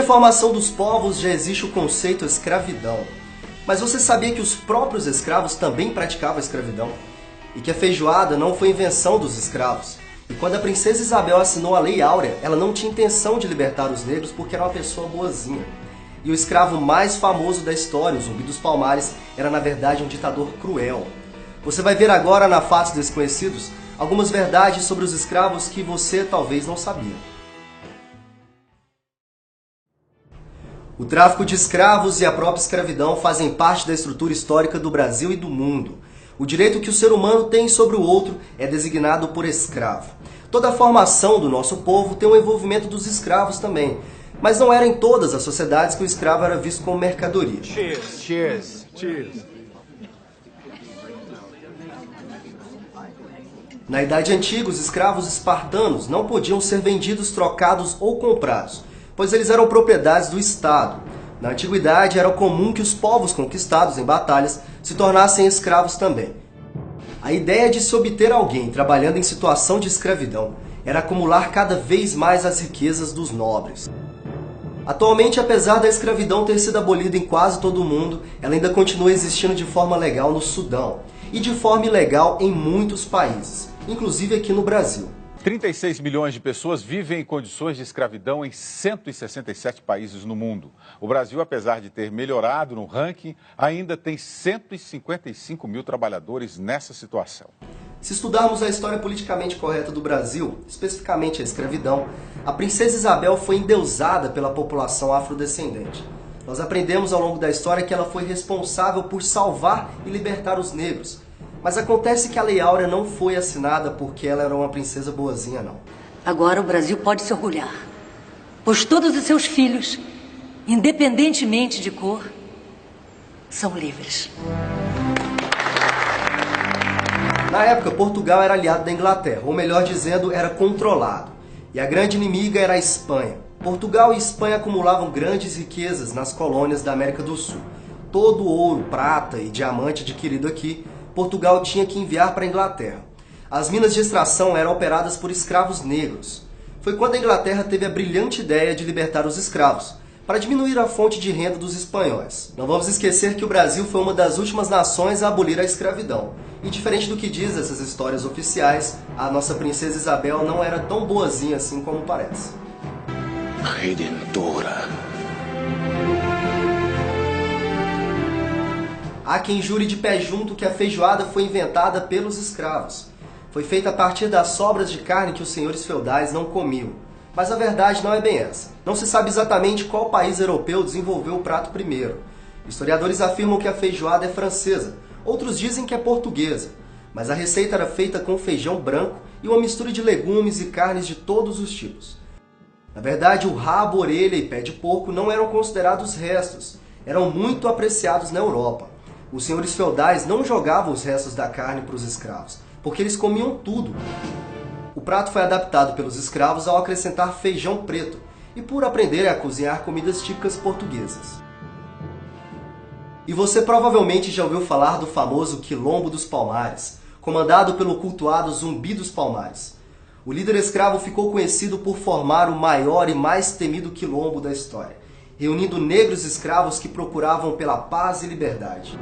formação dos povos já existe o conceito escravidão. Mas você sabia que os próprios escravos também praticavam a escravidão? E que a feijoada não foi invenção dos escravos? E quando a princesa Isabel assinou a Lei Áurea, ela não tinha intenção de libertar os negros porque era uma pessoa boazinha. E o escravo mais famoso da história, o Zumbi dos Palmares, era na verdade um ditador cruel. Você vai ver agora na Fatos Desconhecidos algumas verdades sobre os escravos que você talvez não sabia. O tráfico de escravos e a própria escravidão fazem parte da estrutura histórica do Brasil e do mundo. O direito que o ser humano tem sobre o outro é designado por escravo. Toda a formação do nosso povo tem o envolvimento dos escravos também. Mas não era em todas as sociedades que o escravo era visto como mercadoria. Cheers. Cheers. Cheers. Na Idade Antiga, os escravos espartanos não podiam ser vendidos, trocados ou comprados, pois eles eram propriedades do Estado. Na Antiguidade, era comum que os povos conquistados em batalhas se tornassem escravos também. A ideia de se obter alguém trabalhando em situação de escravidão era acumular cada vez mais as riquezas dos nobres. Atualmente, apesar da escravidão ter sido abolida em quase todo o mundo, ela ainda continua existindo de forma legal no Sudão e de forma ilegal em muitos países, inclusive aqui no Brasil. 36 milhões de pessoas vivem em condições de escravidão em 167 países no mundo. O Brasil, apesar de ter melhorado no ranking, ainda tem 155 mil trabalhadores nessa situação. Se estudarmos a história politicamente correta do Brasil, especificamente a escravidão, a princesa Isabel foi endeusada pela população afrodescendente. Nós aprendemos ao longo da história que ela foi responsável por salvar e libertar os negros. Mas acontece que a Lei Áurea não foi assinada porque ela era uma princesa boazinha, não. Agora o Brasil pode se orgulhar, pois todos os seus filhos, independentemente de cor, são livres. Na época, Portugal era aliado da Inglaterra, ou melhor dizendo, era controlado. E a grande inimiga era a Espanha. Portugal e Espanha acumulavam grandes riquezas nas colônias da América do Sul. Todo o ouro, prata e diamante adquirido aqui, Portugal tinha que enviar para a Inglaterra. As minas de extração eram operadas por escravos negros. Foi quando a Inglaterra teve a brilhante ideia de libertar os escravos, para diminuir a fonte de renda dos espanhóis. Não vamos esquecer que o Brasil foi uma das últimas nações a abolir a escravidão. E diferente do que diz essas histórias oficiais, a nossa princesa Isabel não era tão boazinha assim como parece. Redentora. Há quem jure de pé junto que a feijoada foi inventada pelos escravos. Foi feita a partir das sobras de carne que os senhores feudais não comiam. Mas a verdade não é bem essa. Não se sabe exatamente qual país europeu desenvolveu o prato primeiro. Historiadores afirmam que a feijoada é francesa, outros dizem que é portuguesa. Mas a receita era feita com feijão branco e uma mistura de legumes e carnes de todos os tipos. Na verdade, o rabo, orelha e pé de porco não eram considerados restos. Eram muito apreciados na Europa. Os senhores feudais não jogavam os restos da carne para os escravos, porque eles comiam tudo. O prato foi adaptado pelos escravos ao acrescentar feijão preto e por aprenderem a cozinhar comidas típicas portuguesas. E você provavelmente já ouviu falar do famoso Quilombo dos Palmares, comandado pelo cultuado Zumbi dos Palmares. O líder escravo ficou conhecido por formar o maior e mais temido quilombo da história, reunindo negros escravos que procuravam pela paz e liberdade.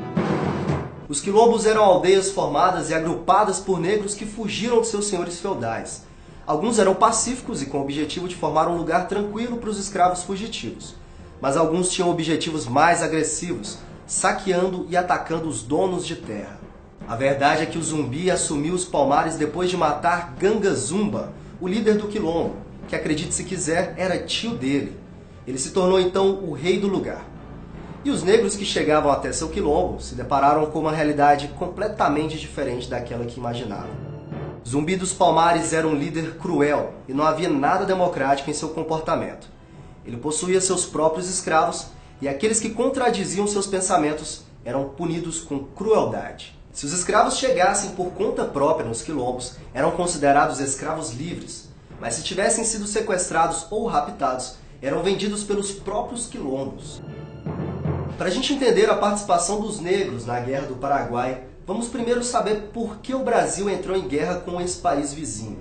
Os quilombos eram aldeias formadas e agrupadas por negros que fugiram de seus senhores feudais. Alguns eram pacíficos e com o objetivo de formar um lugar tranquilo para os escravos fugitivos. Mas alguns tinham objetivos mais agressivos, saqueando e atacando os donos de terra. A verdade é que o Zumbi assumiu os Palmares depois de matar Ganga Zumba, o líder do quilombo, que, acredite se quiser, era tio dele. Ele se tornou então o rei do lugar. E os negros que chegavam até seu quilombo se depararam com uma realidade completamente diferente daquela que imaginavam. Zumbi dos Palmares era um líder cruel e não havia nada democrático em seu comportamento. Ele possuía seus próprios escravos e aqueles que contradiziam seus pensamentos eram punidos com crueldade. Se os escravos chegassem por conta própria nos quilombos, eram considerados escravos livres, mas se tivessem sido sequestrados ou raptados, eram vendidos pelos próprios quilombos. Para a gente entender a participação dos negros na Guerra do Paraguai, vamos primeiro saber por que o Brasil entrou em guerra com esse país vizinho.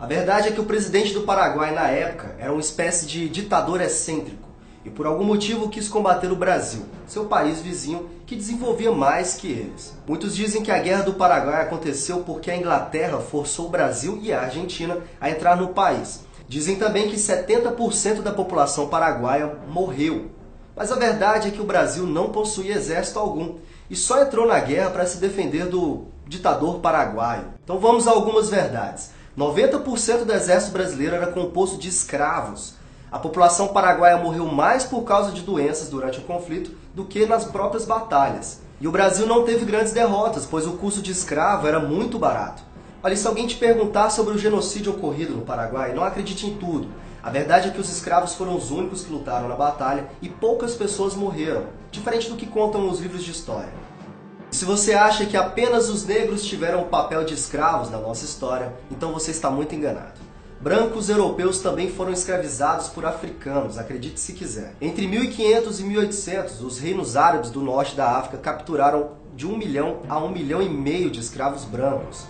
A verdade é que o presidente do Paraguai na época era uma espécie de ditador excêntrico e por algum motivo quis combater o Brasil, seu país vizinho, que desenvolvia mais que eles. Muitos dizem que a Guerra do Paraguai aconteceu porque a Inglaterra forçou o Brasil e a Argentina a entrar no país. Dizem também que 70% da população paraguaia morreu. Mas a verdade é que o Brasil não possuía exército algum e só entrou na guerra para se defender do ditador paraguaio. Então vamos a algumas verdades. 90% do exército brasileiro era composto de escravos. A população paraguaia morreu mais por causa de doenças durante o conflito do que nas próprias batalhas. E o Brasil não teve grandes derrotas, pois o custo de escravo era muito barato. Olha, se alguém te perguntar sobre o genocídio ocorrido no Paraguai, não acredite em tudo. A verdade é que os escravos foram os únicos que lutaram na batalha e poucas pessoas morreram, diferente do que contam os livros de história. Se você acha que apenas os negros tiveram o papel de escravos na nossa história, então você está muito enganado. Brancos europeus também foram escravizados por africanos, acredite se quiser. Entre 1500 e 1800, os reinos árabes do norte da África capturaram de 1 milhão a 1,5 milhão de escravos brancos,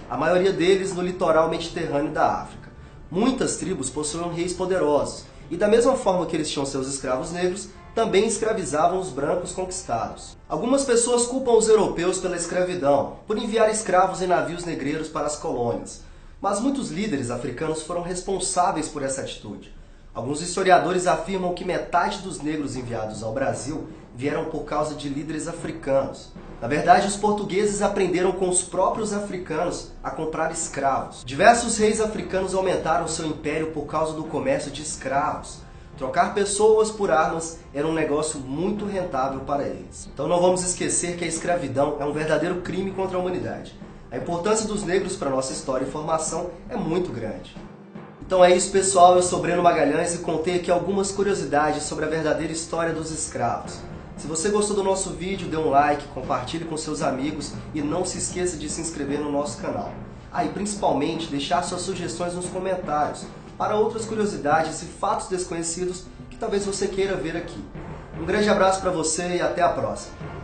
a maioria deles no litoral mediterrâneo da África. Muitas tribos possuíam reis poderosos, e da mesma forma que eles tinham seus escravos negros, também escravizavam os brancos conquistados. Algumas pessoas culpam os europeus pela escravidão, por enviar escravos em navios negreiros para as colônias. Mas muitos líderes africanos foram responsáveis por essa atitude. Alguns historiadores afirmam que metade dos negros enviados ao Brasil vieram por causa de líderes africanos. Na verdade, os portugueses aprenderam com os próprios africanos a comprar escravos. Diversos reis africanos aumentaram seu império por causa do comércio de escravos. Trocar pessoas por armas era um negócio muito rentável para eles. Então não vamos esquecer que a escravidão é um verdadeiro crime contra a humanidade. A importância dos negros para a nossa história e formação é muito grande. Então é isso, pessoal. Eu sou Breno Magalhães e contei aqui algumas curiosidades sobre a verdadeira história dos escravos. Se você gostou do nosso vídeo, dê um like, compartilhe com seus amigos e não se esqueça de se inscrever no nosso canal. E principalmente deixar suas sugestões nos comentários para outras curiosidades e fatos desconhecidos que talvez você queira ver aqui. Um grande abraço para você e até a próxima!